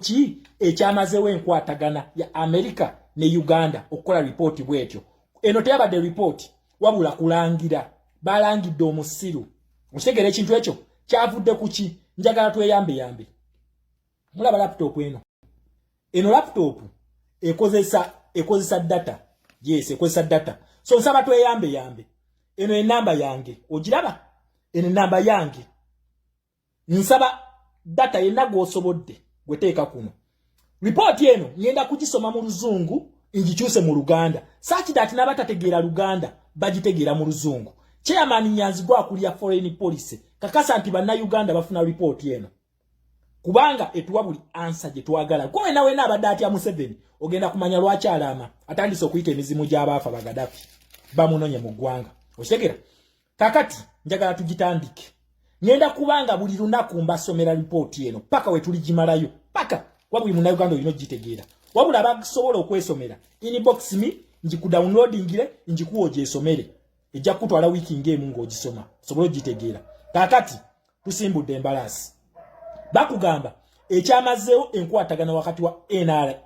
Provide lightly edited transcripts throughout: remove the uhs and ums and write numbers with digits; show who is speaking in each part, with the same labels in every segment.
Speaker 1: ki ekyamazeewo enkwatagana ya America ne Uganda okukola report bwetyo. Eno teyabadde report wabula kulangira balangidde omusiru. Okitegera ekintu ekyo kyavudde kuki njagala tweyambe. Mulaba laptop eno. Eno laptop ekozesa data. Yes, ekozesa data. So nsaba tweyambe. Eno enamba yange. Ogiraba? Eno enamba yange. Nsaba data yenna gw'osobodde gweteeka kuno. Report eno ngenda kugisoma mu Luzungu ngikyuse mu Luganda. Such that n'abatategeera Luganda bagitegeera mu Luzungu. Chairman Nyanzi gwakulya foreign policy kakasa nti banna Uganda bafuna report eno. Kubanga etuwa buli answer gye twagala. Gwe nawe n'abadde atya Museveni ogenda kumanya lwaki alama atandise okuyita emizimu gy'abaafa bagadafi bamunonye mu ggwanga. Okitegera? Kakati njagala tugitandike. Ngenda kubanga buli lunaku mbasomera report eno paka we tuligimalayo paka wabuli muna Uganda olino gitegeera. Wabula abasobola okwesomera inbox me njikudownloadingire njikuwa ogyesomere. Ejja kutwala wiki ngemu ng'ogisoma sobola ogitegeera. Kakati tusimbudde embalasi. Bakugamba ekyamazeewo enkwatagana wakati wa NRA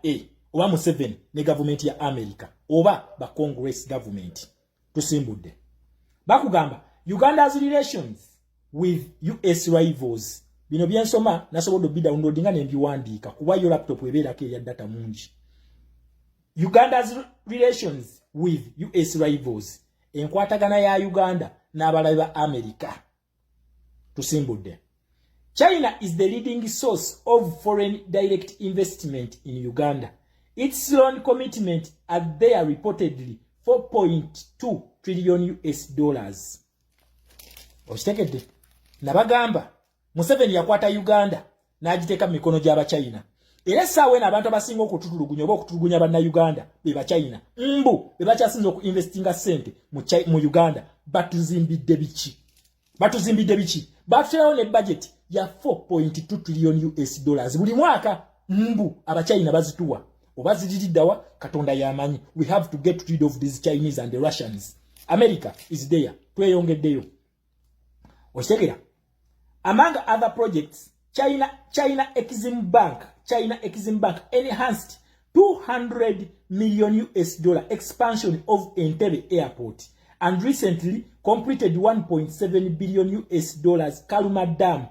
Speaker 1: oba Museveni ne government ya America oba ba Congress government. Tusimbudde. Bakugamba Uganda's relations with US rivals. Bino byensoma nasobola bidownloadinga ne mbiwandiika kuba yo laptop ebeerako ya data mungi. Uganda's relations with US rivals. Enkwatagana ya Uganda n'abalabe ba America. Tusimbudde. China is the leading source of foreign direct investment in Uganda. Its loan commitment are there reportedly $4.2 trillion US. Okitegedde? Nabagamba Museveni yakwata Uganda n'agiteeka mu mikono gy'aba China. Era saawe n'abantu abasinga okututulugunya oba okutulugunya banna Uganda be ba China. Be bakyasinza okuinvestinga sente mu Uganda batuzimbidde biki? Batulawo ne budget ya $4.2 trillion US buli mwaka. Aba China bazituwa oba ziriddawa Katonda yamanyi. We have to get rid of these Chinese and the Russians. America is there. Tweyongeddeyo. Okitegera? Among other projects, China Exim Bank enhanced $200 million US expansion of Entebbe Airport and recently completed $1.7 billion US Kaluma Dam,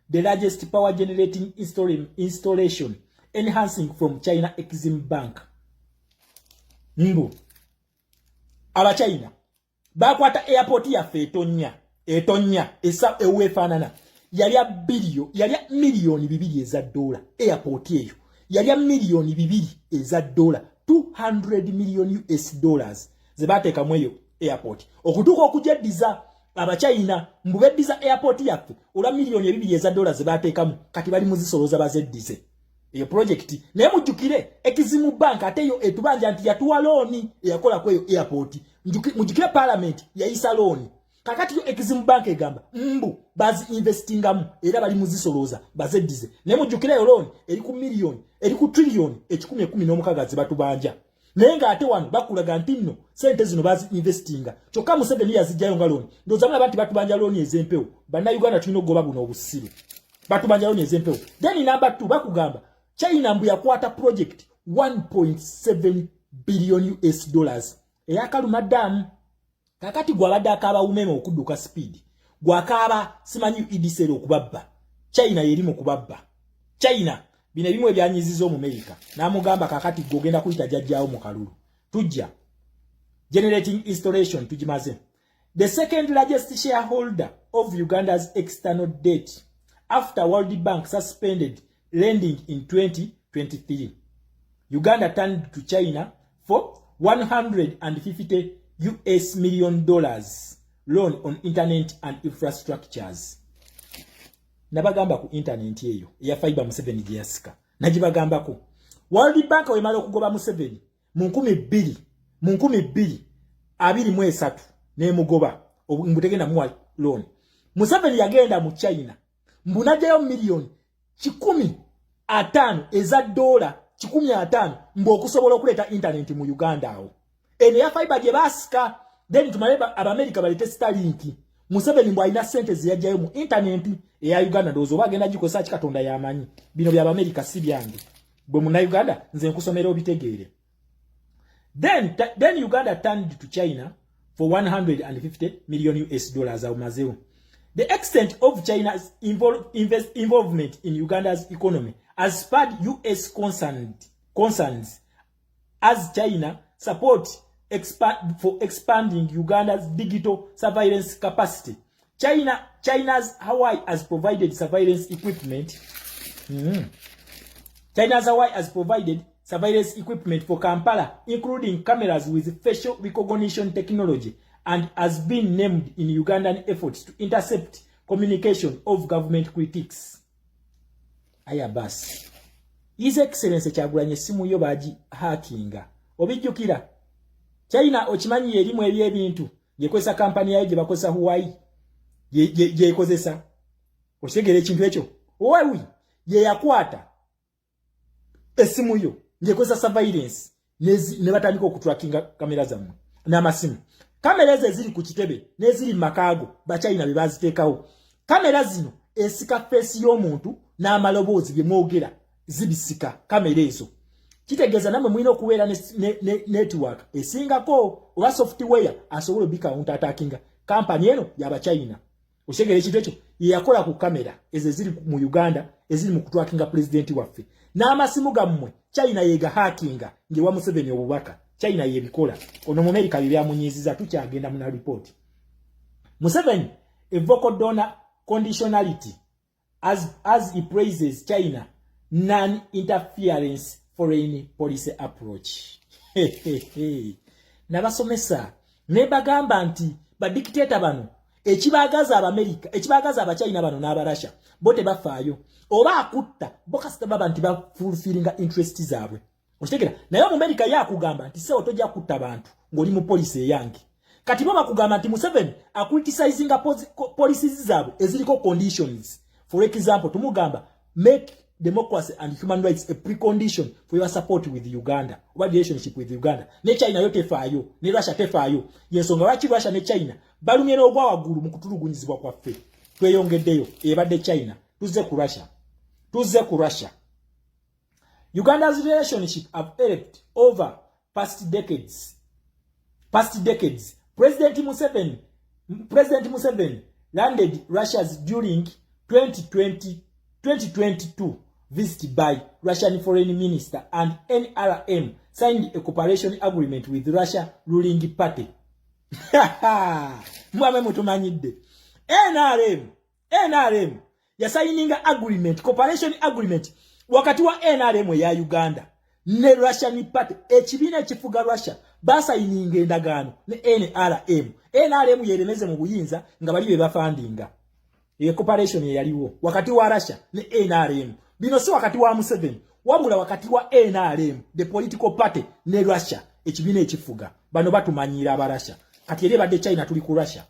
Speaker 1: the largest power generating installation, enhancing from China Exim Bank. Aba China bakwata airport yaffe etonya esa ewefanana yalya milioni 2 eza dola. Airport eyo yalya milioni 2 eza dola, $200 million US zebateeka mu eyo airport okutuuka okujediza aba China mbubediza airport yaffe olwa milioni 2 eza dola zebateekamu kati bali muzisoloza bazeddize eyo project. Naye mujjukire Exim Bank ate yo etubanja nti yatuwa loan eyakola ku eyo airport. Mujjukire parliament yayisa loan. Kakati yo Exim Bank egamba bazi investingamu era bali muzisoloza bazeddize. Naye mujjukire yo loan eri ku milioni eri ku trillion 1016 zebatubanja. Naye nga ate wano bakulaga nti nno sente zino bazi investinga. Kyokka Museveni yazijjayo nga loan. Ndozamula bantu batubanja loan ezempewo. Banna Uganda tulina ogoba buno obusiru. Batubanja loan ezempewo. Then number 2 bakugamba China mbu yakwata project $1.7 billion US eya Kaluma Dam. Kakati gwabadde akaaba umeme okudduka speed. Gwakaaba simanyi idisero okubabba. China yeri mu kubabba. China bine bimwe byanyizizo mu America. Namugamba kakati gogenda kuyita jajjaawo mu kalulu. Tujja. Generating installation tujimaze. The second largest shareholder of Uganda's external debt after World Bank suspended lending in 2023. Uganda turned to China for $150 million loan on internet and infrastructures. Nabagamba ku internet eyo ya fiber Museveni gyasika. Najibagambako. World Bank wemala okugoba Museveni mu 2023 ne mugoba obutegenda muwa loan. Museveni yagenda mu China mbunajayo milioni 15 eza dola 15 mbo okusobola okuleta internet mu Uganda awo. Ene ya fiber gye basika then tumale aba America balete Starlink Museveni mbwalina sente ziyajjayo mu internet eya Uganda ndozo bagenda gikosa kikatonda yamanyi bino bya America si byange bwe muna Uganda nze nkusomera obitegeere. Then Uganda turned to China for 150 million US dollars au mazeo. The extent of China's involvement in Uganda's economy has spurred US concerns as China support expanding Uganda's digital surveillance capacity. China's Hawaii has provided surveillance equipment. China's Hawaii has provided surveillance equipment for Kampala, including cameras with facial recognition technology, and has been named in Ugandan efforts to intercept communication of government critics. Ayabas. His Excellency Kyagulanyi simu yo baji hackinga. Obijjukira. China okimanyi erimu ebyebintu yekozesa kampani yayo gyebakozesa Hawaii yekozesa. Okitegera ekintu ekyo. Owewi ye yakwata esimu yo yekozesa surveillance ne batandika okutrackinga kamera zammwe n'amasimu. Kamera ziri ku kitebe neziri makago ba China bebaziteekawo. Kamera zino esika face y'omuntu n'amaloboozi bye mwogera zibisika kamera ezo. Kitegeeza namwe mwino okubeera network esingako oba software asobola bika counter attacking company eno yaba China. Oshegere ekintu ekyo yakola ku kamera ezo ziri mu Uganda eziri mu kutwakinga president waffe. N'amasimu gammwe China yega hackinga ngewa Museveni obubaka. China yebikola. Ono mu America bibyamunyiziza tukyagenda muna report. Museveni a vocal donor conditionality as he praises China non-interference foreign policy approach. Nabasomesa nebagamba nti ba dictator bano ekibagaza America ekibagaza aba China bano n'aba Russia bote bafaayo oba akutta bokasta baba nti ba fulfillinga interest zaabwe. Oshitegera naye mu America yakugamba nti se otojja kutta bantu ngoli mu policy yange. Kati baba kugamba nti Museveni acriticizing policies zaabwe eziliko conditions. For example tumugamba make democracy and human rights a precondition for your support with Uganda or relationship with Uganda. Ne China yote faayo ne Russia tefaayo yensonga lwaki Russia ne China balumye n'ogwa waggulu mu kutulugunyizibwa kwaffe tweyongeddeyo ebadde China tuzze ku Russia. Uganda's relationship have ebbed over past decades. President Museveni landed Russia's during 2022 visit by Russian Foreign Minister, and NRM signed a cooperation agreement with Russia ruling party. Mwame mutumanyidde. NRM ya signing agreement, cooperation agreement wakati wa NRM ya Uganda ne Russian party ekibiina ekifuga Russia basayininga endagaano ne NRM yeremeze mu buyinza nga bali bebafandinga. Ye cooperation yaliwo wakati wa Russia ne NRM. Bino si wakati wa Museveni, wabula wakati wa NRM, the political party ne Russia ekibiina ekifuga. Bano batumanyira aba Russia. Kati ere badde China tuli ku Russia.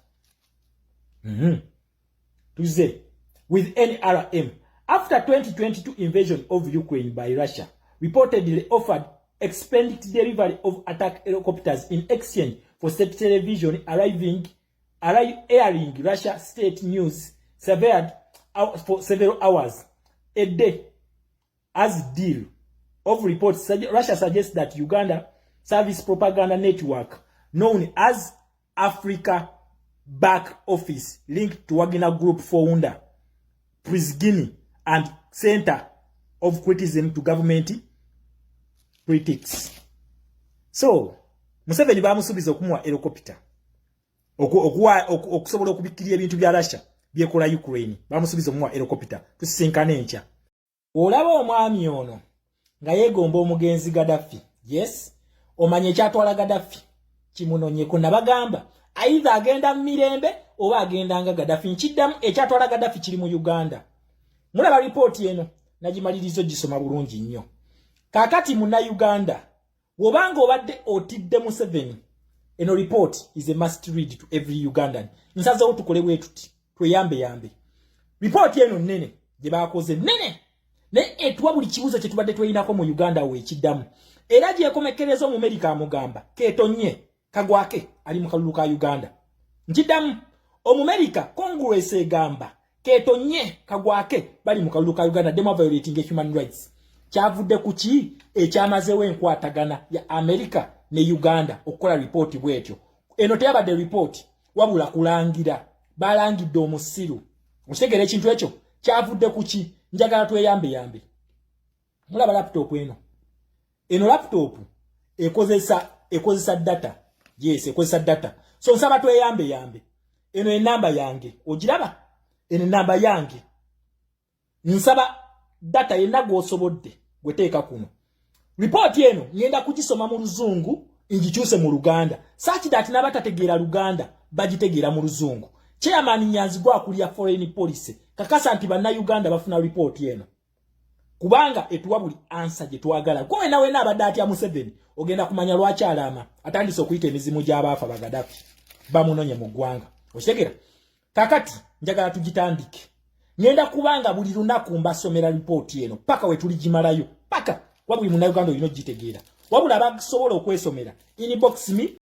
Speaker 1: Tuze with NRM after 2022 invasion of Ukraine by Russia reportedly offered expanded delivery of attack helicopters in exchange for state television airing Russia state news surveyed for several hours a day. As deal of reports, Russia suggests that Uganda service propaganda network known as Africa Back Office linked to Wagner Group founder Prisgini and center of criticism to government critics. So, Museveni bamusubiza okumuwa helicopter. Okusobola okubikirya ebintu bya Russia byekola Ukraine. Bamusubiza okumuwa helicopter. Tusisinkane enkya. Olaba omwami ono nga yegomba omugenzi Gaddafi. Yes, omanye ekyatwala Gaddafi kimunonyeko nabagamba either agenda mu mirembe oba agenda nga Gaddafi. Nkiddamu ekyatwala Gaddafi kiri mu Uganda. Mulaba report eno nagimalirizo gisoma bulungi nnyo. Kakati muna Uganda wobanga obadde otidde Museveni, eno report is a must read to every Ugandan. Nsaza otukole bwetuti tweyambe. Report eno nene gye bakoze nene ne etwa buli kibuzo kye tubadde tweyinako mu Uganda wekiddamu. Era gye yakomekereza mu America amugamba ketonye kagwake ali mu kalulu ka Uganda. Nkiddamu Omumerika Congress egamba ketonye kagwake bali mu kalulu ka Uganda demo violating human rights. Kyavudde ku ki ekyamazewo enkwatagana ya America ne Uganda okukola report bwetyo. Eno teyabadde report wabula kulangira balangidde omusiru. Okitegera ekintu ekyo kyavudde ku ki njagala tweyambe. Mulaba laptop eno. Eno laptop ekozesa data. Yes, ekozesa data. So nsaba tweyambe. Eno enamba yange. Ogiraba? Eno enamba yange. Nsaba data yenna gw'osobodde gweteeka kuno. Report eno ngenda kugisoma mu Luzungu ngikyuse mu Luganda. Such that n'abatategeera Luganda bagitegeera mu Luzungu. Chairman Nyanzigwa akulya foreign policy kakasa nti banna Uganda bafuna report eno. Kubanga etuwa buli answer gye twagala. Kowe nawe n'abadde atya Museveni ogenda kumanya lwaki alama atandise okuyita emizimu gy'abaafa bagadafi bamunonye mu ggwanga. Okitegera? Kakati njagala tugitandike. Ngenda kubanga buli lunaku mbasomera report eno paka we tuligimalayo. Paka wabuli munna Uganda olina ogitegeera. Wabula abasobola okwesomera inbox me